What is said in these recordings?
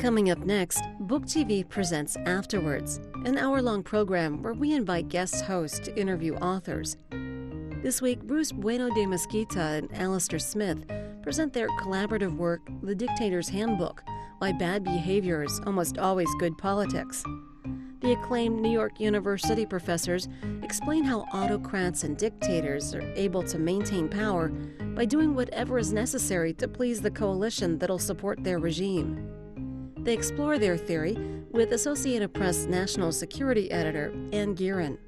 Coming up next, BookTV presents AfterWords, an hour-long program where we invite guest hosts to interview authors. This week, Bruce Bueno de Mesquita and Alastair Smith present their collaborative work, The Dictator's Handbook, Why Bad Behavior is Almost Always Good Politics. The acclaimed New York University professors explain how autocrats and dictators are able to maintain power by doing whatever is necessary to please the coalition that'll support their regime. They explore their theory with Associated Press national security editor Ann Gearan.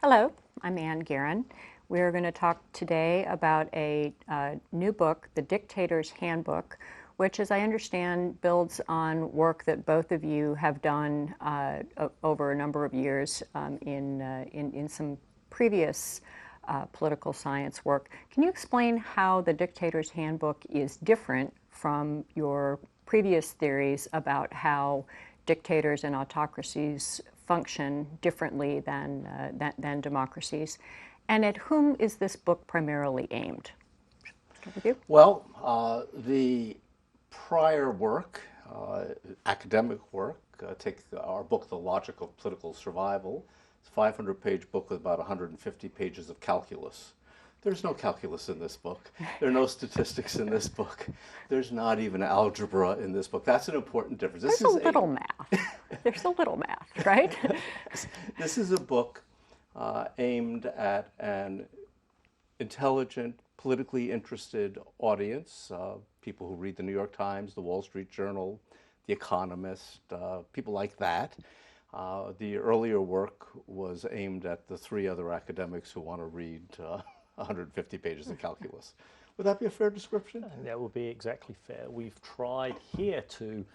Hello, I'm Ann Gearan. We're going to talk today about a new book, The Dictator's Handbook, which, as I understand, builds on work that both of you have done over a number of years in some previous political science work. Can you explain how The Dictator's Handbook is different from your previous theories about how dictators and autocracies function differently than democracies? And at whom is this book primarily aimed? Start with you. Well, the prior work, academic work, take our book, The Logic of Political Survival. It's a 500-page book with about 150 pages of calculus. There's no calculus in this book. There are no statistics in this book. There's not even algebra in this book. That's an important difference. There's a little math. There's a little math, right? This is a book aimed at an intelligent, politically interested audience, people who read the New York Times, the Wall Street Journal, The Economist, people like that. The earlier work was aimed at the three other academics who want to read 150 pages of calculus. Would that be a fair description? That would be exactly fair. We've tried here to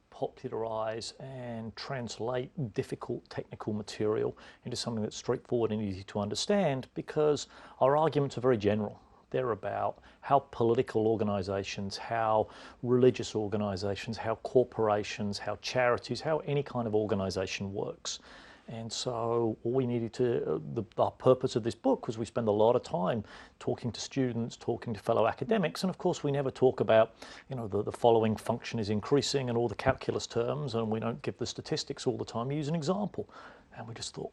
popularize and translate difficult technical material into something that's straightforward and easy to understand, because our arguments are very general. They're about how political organizations, how religious organizations, how corporations, how charities, how any kind of organization works. And so all we needed to, the purpose of this book was we spend a lot of time talking to students, talking to fellow academics, and of course we never talk about, the following function is increasing and all the calculus terms, and we don't give the statistics all the time. We use an example. And we just thought,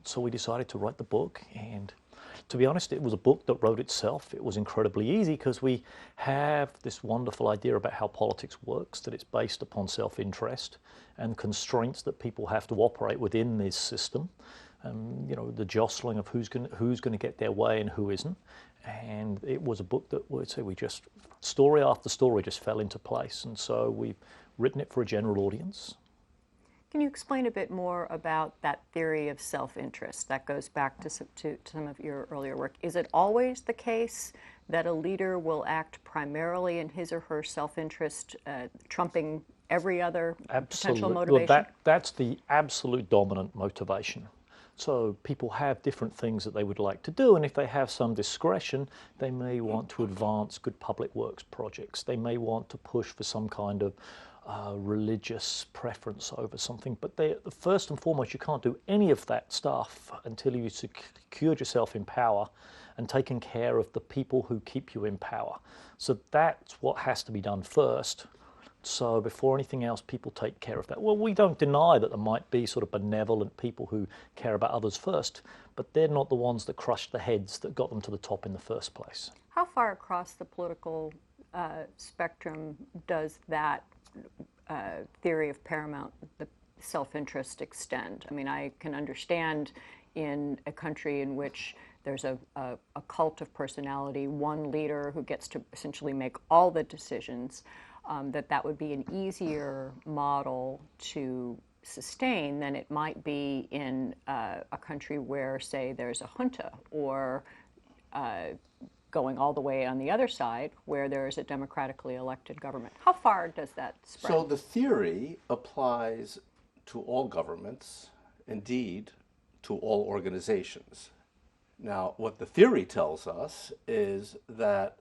so we decided to write the book, and to be honest, it was a book that wrote itself. It was incredibly easy because we have this wonderful idea about how politics works, that it's based upon self-interest and constraints that people have to operate within this system. The jostling of who's going to get their way and who isn't. And it was a book that would say story after story just fell into place. And so we've written it for a general audience. Can you explain a bit more about that theory of self-interest? That goes back to some of your earlier work. Is it always the case that a leader will act primarily in his or her self-interest, trumping every other potential motivation? Well, that's the absolute dominant motivation. So people have different things that they would like to do, and if they have some discretion, they may want to advance good public works projects. They may want to push for some kind of religious preference over something, but first and foremost, you can't do any of that stuff until you've secured yourself in power and taken care of the people who keep you in power. So that's what has to be done first. So before anything else, people take care of that. Well, we don't deny that there might be sort of benevolent people who care about others first, but they're not the ones that crushed the heads that got them to the top in the first place. How far across the political spectrum does that theory of paramount, the self-interest, extend? I mean, I can understand in a country in which there's a cult of personality, one leader who gets to essentially make all the decisions, that would be an easier model to sustain than it might be in a country where, say, there's a junta, or going all the way on the other side where there is a democratically elected government. How far does that spread? So the theory applies to all governments, indeed to all organizations. Now, what the theory tells us is that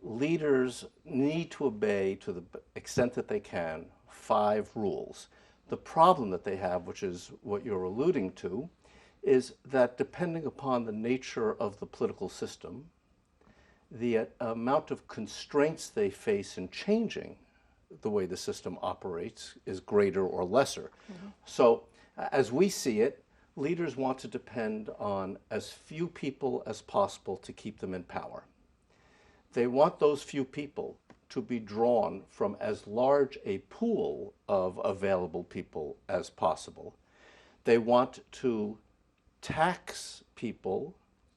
leaders need to obey, to the extent that they can, 5 rules. The problem that they have, which is what you're alluding to, is that depending upon the nature of the political system the amount of constraints they face in changing the way the system operates is greater or lesser. So as we see it, leaders want to depend on as few people as possible to keep them in power. They want those few people to be drawn from as large a pool of available people as possible. They want to tax people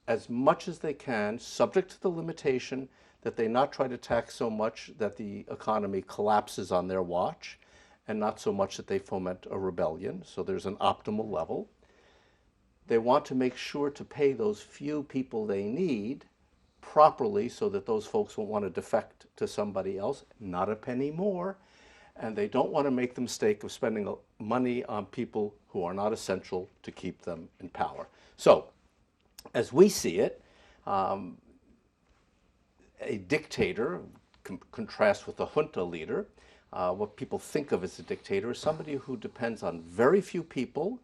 as much as they can, subject to the limitation that they not try to tax so much that the economy collapses on their watch, and not so much that they foment a rebellion. So there's an optimal level. They want to make sure to pay those few people they need properly so that those folks won't want to defect to somebody else, not a penny more. And they don't want to make the mistake of spending money on people who are not essential to keep them in power. So, as we see it, a dictator, contrast with a junta leader, what people think of as a dictator is somebody who depends on very few people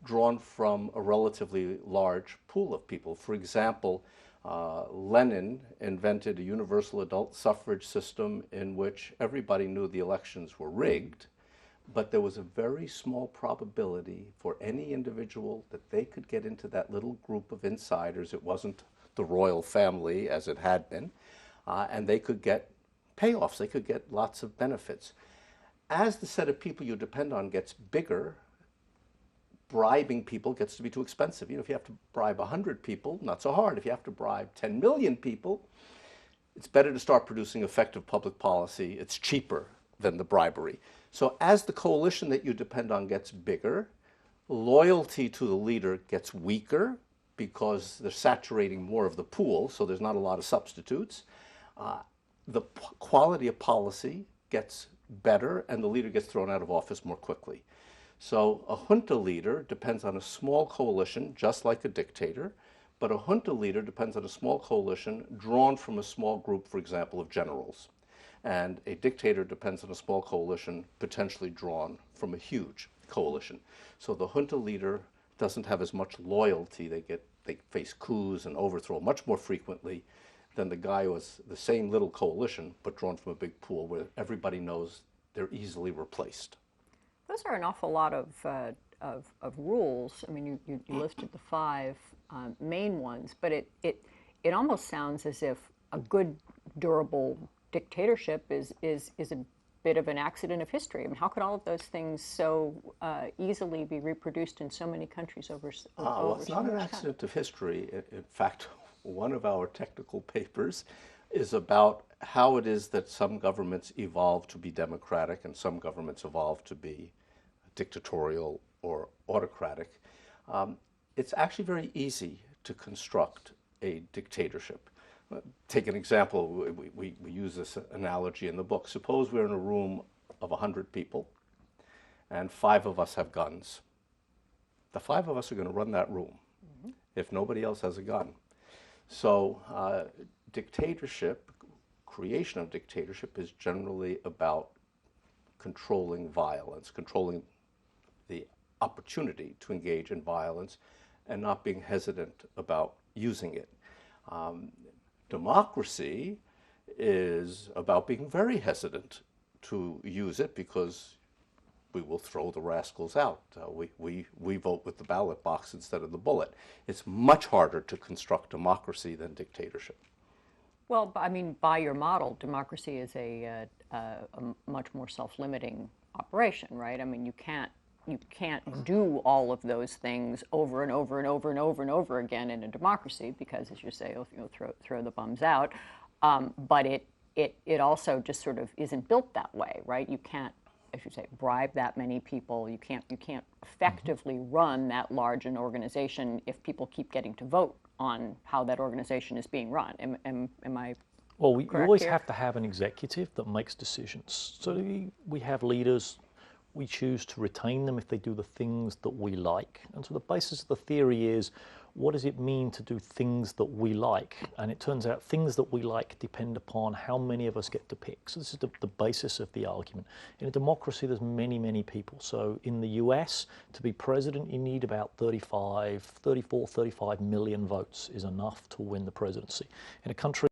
drawn from a relatively large pool of people. For example, Lenin invented a universal adult suffrage system in which everybody knew the elections were rigged, but there was a very small probability for any individual that they could get into that little group of insiders. It wasn't the royal family as it had been, and they could get payoffs, they could get lots of benefits. As the set of people you depend on gets bigger, bribing people gets to be too expensive. You know, if you have to bribe 100 people, not so hard. If you have to bribe 10 million people, it's better to start producing effective public policy. It's cheaper than the bribery. So as the coalition that you depend on gets bigger, loyalty to the leader gets weaker because they're saturating more of the pool, so there's not a lot of substitutes. The quality of policy gets better, and the leader gets thrown out of office more quickly. So a junta leader depends on a small coalition, just like a dictator, but a junta leader depends on a small coalition drawn from a small group, for example, of generals. And a dictator depends on a small coalition potentially drawn from a huge coalition. So the junta leader doesn't have as much loyalty. They face coups and overthrow much more frequently than the guy who has the same little coalition but drawn from a big pool where everybody knows they're easily replaced. Those are an awful lot of rules. I mean, you listed the 5 main ones, but it almost sounds as if a good, durable dictatorship is a bit of an accident of history. I mean, how could all of those things so easily be reproduced in so many countries over well, it's not an accident of history. In fact, one of our technical papers is about how it is that some governments evolve to be democratic and some governments evolve to be dictatorial or autocratic. It's actually very easy to construct a dictatorship. Take an example. We use this analogy in the book. Suppose we're in a room of 100 people and 5 of us have guns. The 5 of us are going to run that room if nobody else has a gun. So dictatorship, creation of dictatorship, is generally about controlling violence, controlling the opportunity to engage in violence and not being hesitant about using it. Democracy is about being very hesitant to use it because we will throw the rascals out. We vote with the ballot box instead of the bullet. It's much harder to construct democracy than dictatorship. Well, I mean, by your model, democracy is a much more self-limiting operation, right? I mean, you can't do all of those things over and over and over and over and over again in a democracy because, as you say, throw the bums out. But it also just sort of isn't built that way, right? You can't, as you say, bribe that many people. You can't effectively run that large an organization if people keep getting to vote on how that organization is being run. Am I Well, we correct always here? have to have an executive that makes decisions. So we have leaders. We choose to retain them if they do the things that we like. And so the basis of the theory is, what does it mean to do things that we like? And it turns out things that we like depend upon how many of us get to pick. So this is the basis of the argument. In a democracy, there's many, many people. So in the US, to be president, you need about 34, 35 million votes is enough to win the presidency. In a country